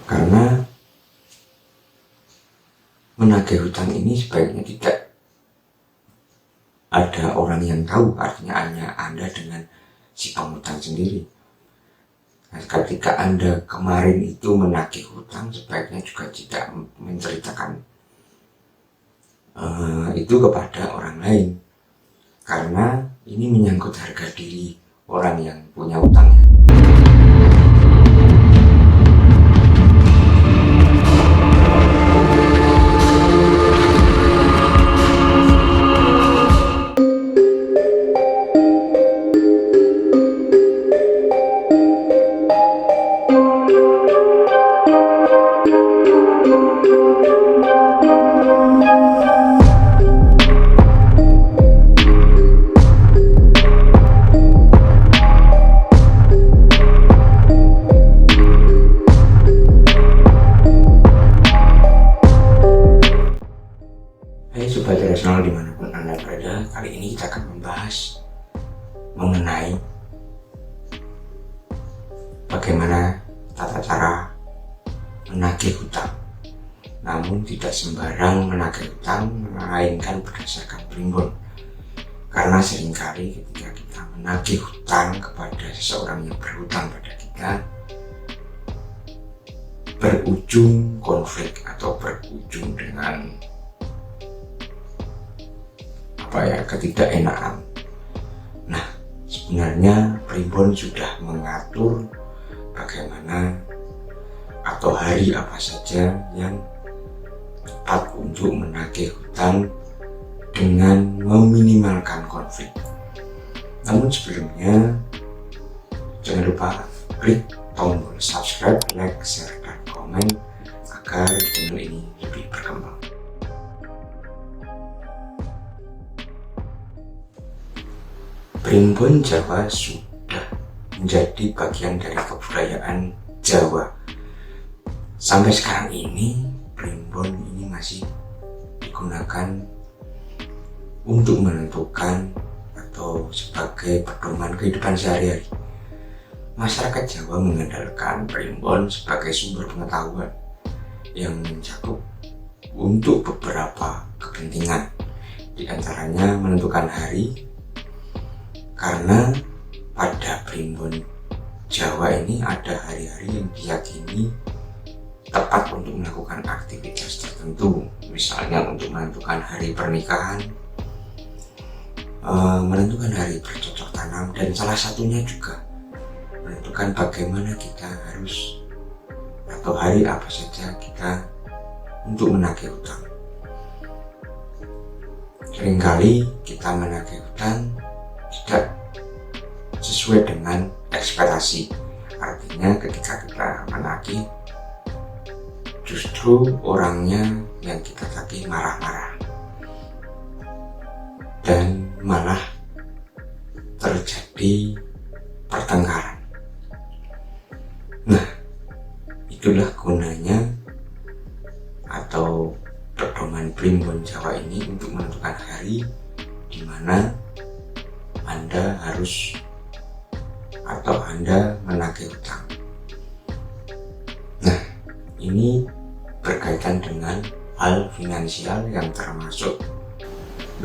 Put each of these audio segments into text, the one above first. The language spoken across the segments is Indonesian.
Karena menagih hutang ini sebaiknya tidak ada orang yang tahu, artinya hanya Anda dengan si pengutang sendiri. Nah, ketika Anda kemarin itu menagih hutang, sebaiknya juga tidak menceritakan itu kepada orang lain, karena ini menyangkut harga diri orang yang punya hutangnya. Hai Sobat Rasional dimanapun Anda berada, kali ini kita akan membahas mengenai bagaimana tata cara menagih hutang. Namun tidak sembarang menagih hutang, melainkan berdasarkan primbon. Karena seringkali ketika kita menagih hutang kepada seseorang yang berhutang pada kita, berujung konflik atau berujung dengan ketidakenakan. Nah, sebenarnya primbon sudah mengatur bagaimana atau hari apa saja yang tepat untuk menagih hutang dengan meminimalkan konflik. Namun sebelumnya, jangan lupa klik tombol subscribe, like, share, dan komen agar channel ini lebih berkembang. Primbon Jawa sudah menjadi bagian dari kebudayaan Jawa. Sampai sekarang ini, primbon ini masih digunakan untuk menentukan atau sebagai pedoman kehidupan sehari-hari. Masyarakat Jawa mengandalkan primbon sebagai sumber pengetahuan yang mencakup untuk beberapa kepentingan, di antaranya menentukan hari. Karena pada primbon Jawa ini ada hari-hari yang diyakini tepat untuk melakukan aktivitas tertentu, misalnya untuk menentukan hari pernikahan, menentukan hari bercocok tanam, dan salah satunya juga menentukan bagaimana kita harus atau hari apa saja kita untuk menagih hutang. Seringkali kita menagih hutang tidak sesuai dengan ekspektasi. Artinya ketika kita menagih, justru orangnya yang kita tagih marah-marah dan malah terjadi pertengkaran. Nah, itulah gunanya atau pedoman primbon Jawa ini untuk menentukan hari di mana Anda harus atau Anda menagih hutang. Nah, ini berkaitan dengan hal finansial yang termasuk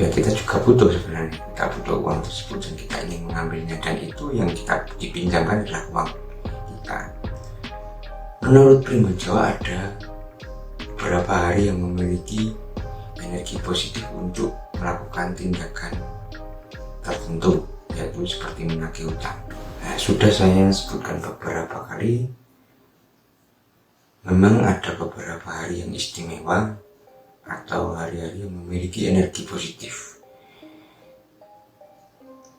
ya kita juga butuh sebenarnya. Kita butuh uang tersebut dan kita ingin mengambilnya, dan itu yang kita dipinjamkan adalah uang kita. Menurut primbon Jawa ada beberapa hari yang memiliki energi positif untuk melakukan tindakan tertentu, yaitu seperti menagih hutang. Nah, sudah saya sebutkan beberapa kali, memang ada beberapa hari yang istimewa atau hari-hari yang memiliki energi positif.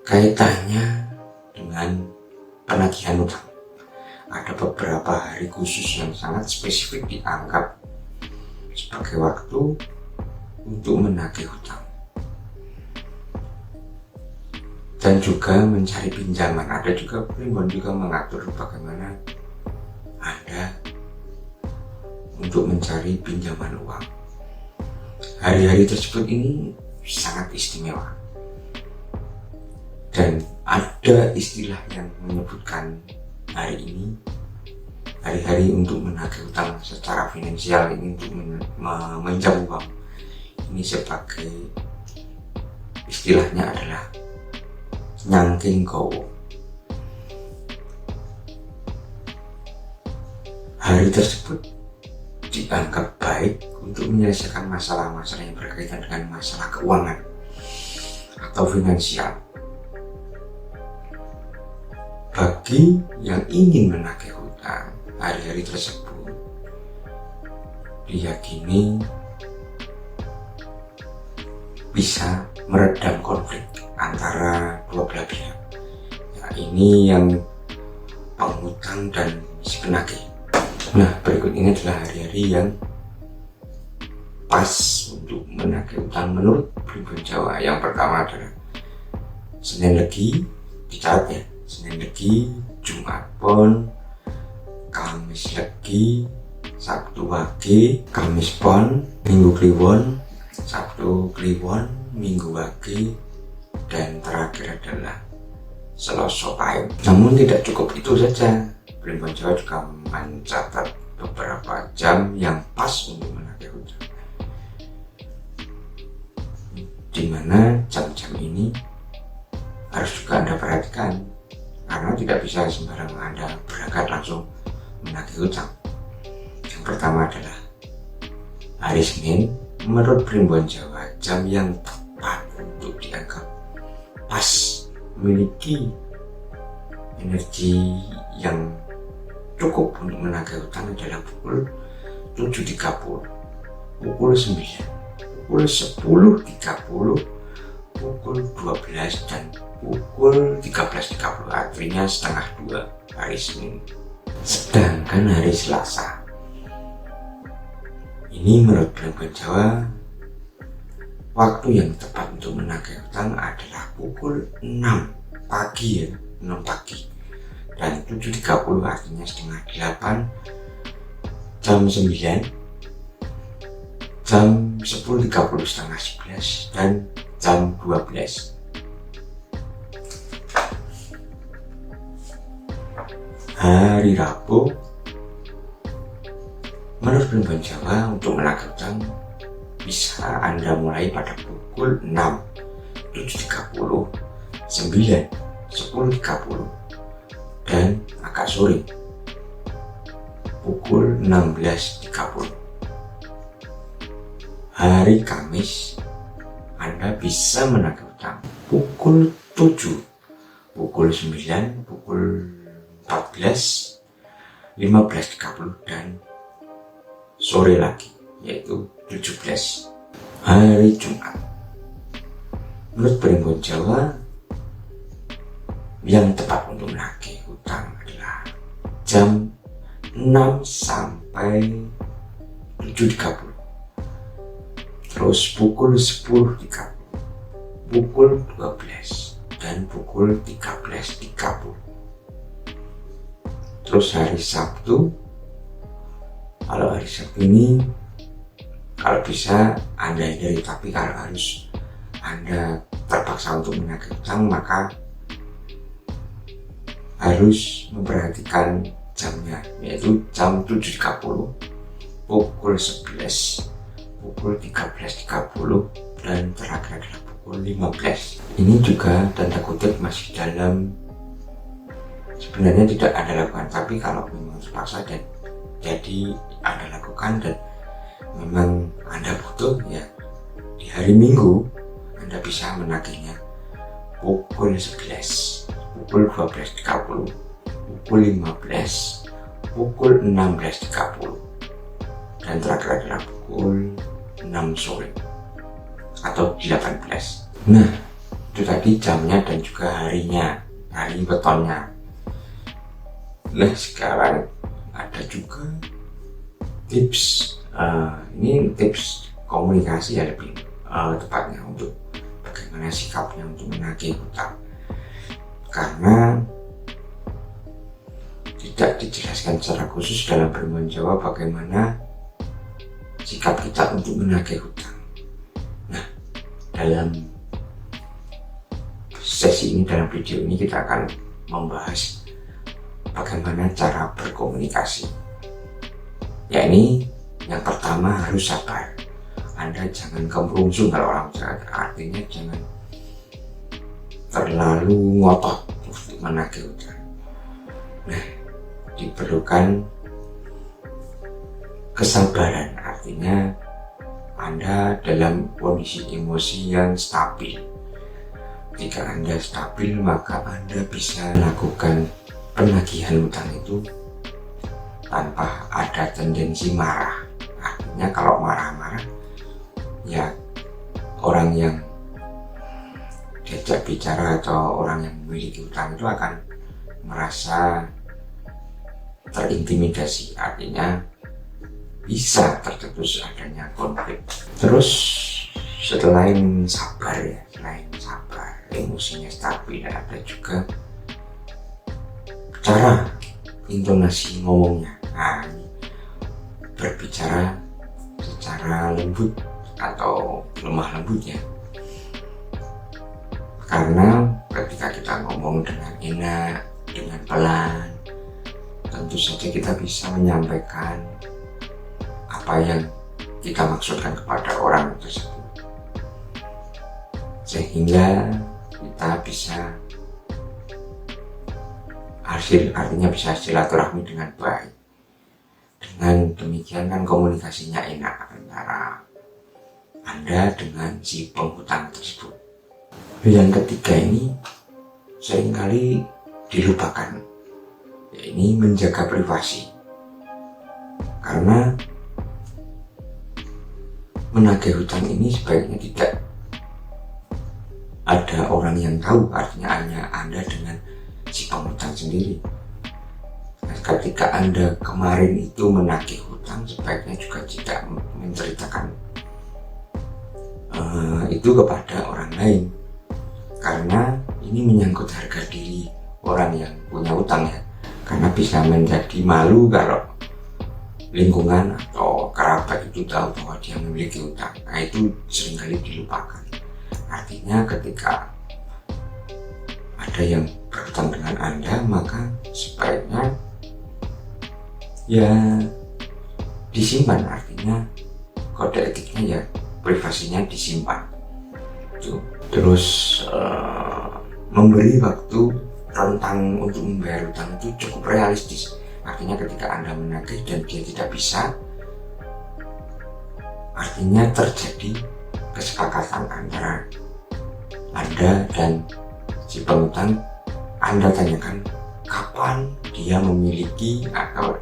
Kaitannya dengan penagihan hutang, ada beberapa hari khusus yang sangat spesifik dianggap sebagai waktu untuk menagih hutang dan juga mencari pinjaman. Ada juga primbon juga mengatur bagaimana Anda untuk mencari pinjaman uang. Hari-hari tersebut ini sangat istimewa, dan ada istilah yang menyebutkan hari ini hari-hari untuk menagih utang secara finansial, ini untuk meminjam uang, ini sebagai istilahnya adalah nyangking gowo. Hari tersebut dianggap baik untuk menyelesaikan masalah-masalah yang berkaitan dengan masalah keuangan atau finansial. Bagi yang ingin menagih hutang, hari-hari tersebut diyakini bisa meredam konflik antara dua belah pihak. Ya, ini yang penghutang dan si penagih. Nah, berikut ini adalah hari-hari yang pas untuk menagih hutang menurut Primbon Jawa. Yang pertama adalah Senin Legi, dicatat ya, Senin Legi, Jumat Pon, Kamis Legi, Sabtu Wage, Kamis Pon, Minggu Kliwon, Sabtu Kliwon, Minggu Wage, dan terakhir adalah Selasa Pahing. Namun tidak cukup itu saja, Primbon Jawa juga mencatat beberapa jam yang pas untuk menagih hutang, di mana jam-jam ini harus juga Anda perhatikan, karena tidak bisa sembarangan Anda berangkat langsung menagih hutang. Yang pertama adalah hari Senin. Menurut Primbon Jawa, jam yang tepat untuk dianggap pas memiliki energi yang cukup untuk menagih hutang adalah pukul 7.30, pukul 9, pukul 10.30, pukul 12, dan pukul 13.30, artinya setengah 2 hari Senin. Sedangkan hari Selasa, ini menurut Primbon Jawa, waktu yang tepat untuk menagih hutang adalah pukul 6 pagi ya, 6 pagi, dan 7.30 artinya setengah 8, jam 9, jam 10.30 setengah 11, dan jam 12. Hari Rabu, menurut Primbon Jawa, untuk menagih hutang bisa Anda mulai pada pukul 6, 7.30, 9, 10.30, dan agak sore pukul 16.30. Hari Kamis, Anda bisa menagih hutang pukul 7, pukul 9, pukul 14, 15.30, dan sore lagi, yaitu 17. Hari Jumat, menurut Primbon Jawa, yang tepat untuk menagih hutang adalah jam 6 sampai 7.30, terus pukul 10.30, pukul 12, dan pukul 13.30. Terus hari Sabtu, kalau hari Sabtu ini kalau bisa Anda hindari, tapi kalau harus Anda terpaksa untuk menagih hutang, maka harus memperhatikan jamnya, yaitu jam 7.30, pukul 11, pukul 13.30, dan terakhir adalah pukul 15. Ini juga tanda kutip masih dalam, sebenarnya tidak Anda lakukan, tapi kalau memang terpaksa dan jadi Anda lakukan dan memang Anda butuh, ya di hari Minggu Anda bisa menagihnya pukul 11, pukul 12.30, pukul 15, pukul 16.30, dan terakhir adalah pukul 6 sore atau 18. Nah, itu tadi jamnya dan juga harinya, hari betonnya. Nah, sekarang ada juga tips, ini tips komunikasi ya lebih tepatnya, untuk bagaimana sikapnya untuk menagih hutang, karena tidak dijelaskan secara khusus dalam Primbon Jawa bagaimana sikap kita untuk menagih hutang. Nah, dalam sesi ini, dalam video ini kita akan membahas bagaimana cara berkomunikasi. Ya, ini yang pertama harus sabar. Anda jangan kemerungsung, kalau orang Jawa, artinya jangan terlalu ngotot untuk menagih utang. Nah, diperlukan kesabaran, artinya Anda dalam kondisi emosi yang stabil. Jika Anda stabil, maka Anda bisa melakukan penagihan utang itu tanpa ada tendensi marah. Artinya kalau marah-marah, ya orang yang diajak bicara atau orang yang memiliki utang itu akan merasa terintimidasi, artinya bisa tercetus adanya konflik. Terus selain sabar, emosinya stabil, ada juga cara intonasi ngomongnya. Nah, ini berbicara secara lembut atau lemah lembut ya, karena ketika kita ngomong dengan enak, dengan pelan, tentu saja kita bisa menyampaikan apa yang kita maksudkan kepada orang tersebut, sehingga kita bisa artinya bisa silaturahmi dengan baik. Dengan demikian kan komunikasinya enak antara Anda dengan si penghutang tersebut. Yang ketiga ini seringkali dilupakan, yaitu menjaga privasi. Karena menagih hutang ini sebaiknya tidak ada orang yang tahu, artinya hanya Anda dengan si penghutang sendiri. Nah, ketika Anda kemarin itu menagih hutang, sebaiknya juga tidak menceritakan itu kepada orang lain, karena ini menyangkut harga diri orang yang punya hutang ya, karena bisa menjadi malu kalau lingkungan atau kerabat itu tahu bahwa dia memiliki hutang. Nah, itu seringkali dilupakan. Artinya ketika ada yang berhutang dengan Anda, maka sebaiknya ya disimpan, artinya kode etiknya ya privasinya disimpan. Terus memberi waktu rentang untuk membayar hutang itu cukup realistis. Artinya ketika Anda menagih dan dia tidak bisa, artinya terjadi kesepakatan antara Anda dan si penghutang. Anda tanyakan kapan dia memiliki atau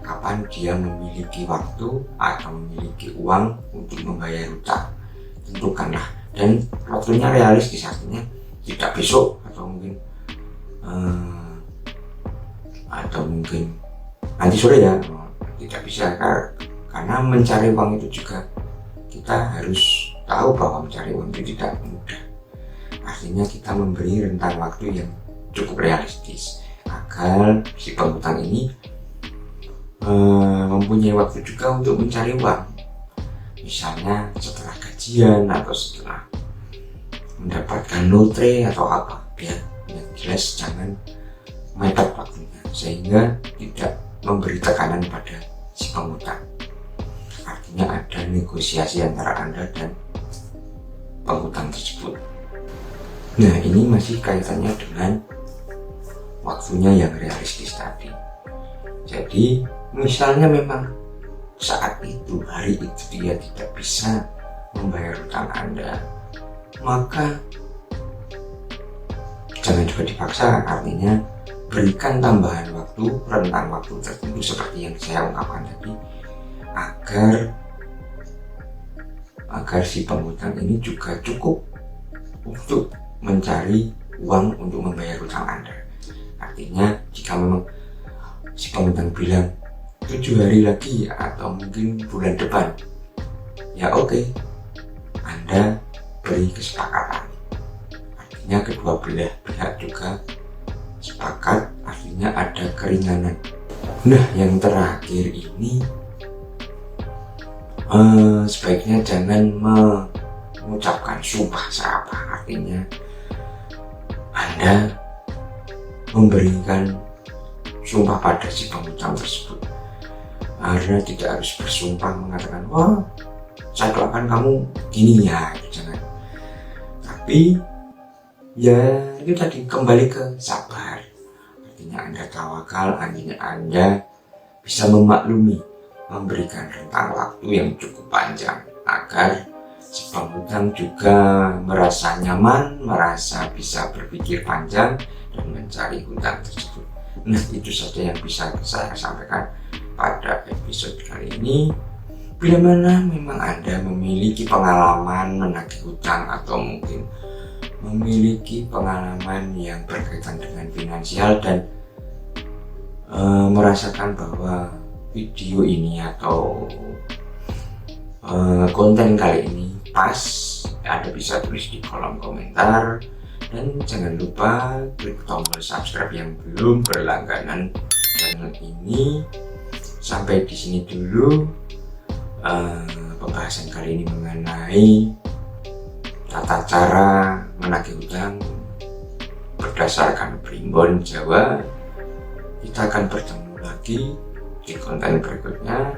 kapan dia memiliki waktu atau memiliki uang untuk membayar hutang. Tentukanlah, dan waktunya realistis, artinya tidak besok atau mungkin nanti sore ya, tidak bisa, karena mencari uang itu juga kita harus tahu bahwa mencari uang itu tidak mudah. Artinya kita memberi rentang waktu yang cukup realistis agar si penghutang ini mempunyai waktu juga untuk mencari uang, misalnya setelah gajian atau setelah mendapatkan lotre atau apa, biar yang jelas jangan mepet waktunya, sehingga tidak memberi tekanan pada si penghutang. Artinya ada negosiasi antara Anda dan penghutang tersebut. Nah, ini masih kaitannya dengan waktunya yang realistis tadi. Jadi misalnya memang saat itu, hari itu dia tidak bisa membayar hutang Anda, maka jangan juga dipaksa. Artinya berikan tambahan waktu, rentang waktu tertentu seperti yang saya ungkapkan tadi, agar si penghutang ini juga cukup untuk mencari uang untuk membayar hutang Anda. Artinya jika memang si penghutang bilang 7 hari lagi atau mungkin bulan depan, ya oke, Anda beri kesepakatan. Artinya kedua belah pihak juga sepakat, artinya ada keringanan. Nah, yang terakhir ini sebaiknya jangan mengucapkan sumpah serapah. Artinya Anda memberikan sumpah pada si penghutang tersebut. Anda tidak harus bersumpah mengatakan, wah saya doakan kamu gini ya, jangan. Tapi ya itu tadi, kembali ke sabar. Artinya Anda tawakal, artinya Anda bisa memaklumi, memberikan rentang waktu yang cukup panjang agar si penghutang juga merasa nyaman, merasa bisa berpikir panjang dan mencari hutang tersebut. Nah, itu saja yang bisa saya sampaikan pada episode kali ini. Bila mana memang Anda memiliki pengalaman menagih hutang atau mungkin memiliki pengalaman yang berkaitan dengan finansial dan merasakan bahwa video ini atau konten kali ini pas, Anda bisa tulis di kolom komentar. Dan jangan lupa klik tombol subscribe yang belum berlangganan channel ini. Sampai di sini dulu pembahasan kali ini mengenai tata cara menagih hutang berdasarkan Primbon Jawa. Kita akan bertemu lagi di konten berikutnya.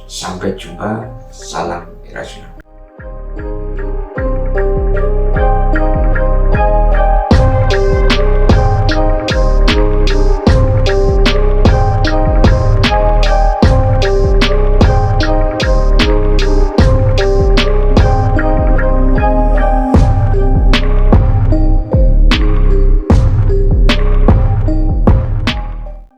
Sampai jumpa, salam irasional.